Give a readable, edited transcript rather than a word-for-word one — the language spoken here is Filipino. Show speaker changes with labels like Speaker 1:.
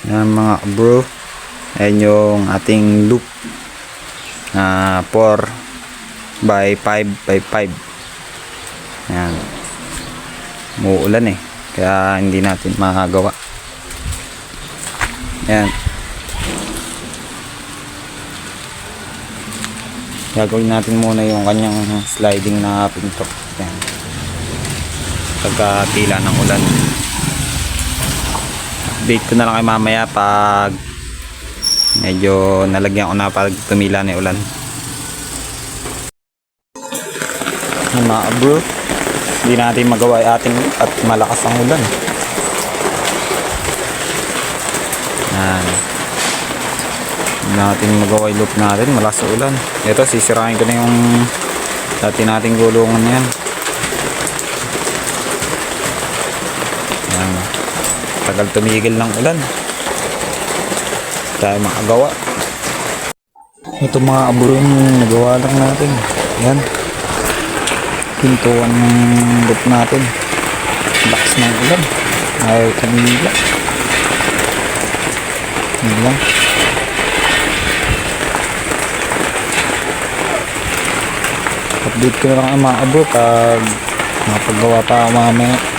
Speaker 1: Yan mga bro. Ayan yung ating loop na 4 by 5 by 5. Ayan. Muulan kaya hindi natin makagawa. Ayan. Gagawin natin muna yung kanyang sliding na pinto. Ayan. Pagkatila ng ulan. Update ko na lang kayo mamaya pag medyo nalagyan ko na pag tumila na yung ulan. Yung mga bro, hindi natin magawa yung ating at malakas ang ulan. Yan. Hindi natin magawa yung loop natin, malakas ang ulan. Ito, sisirain ko na yung dati nating gulungan yan. Yan. Tagal tumigil ng ulan. Tayo makagawa. Ito mga abro yung nagawa lang natin. Yan. Pintuan ng loop natin. Lakas ng ulan. Ayaw kanila. Yan lang. Update ko na lang ang mga abro pag makapagawa pa ako mamaya.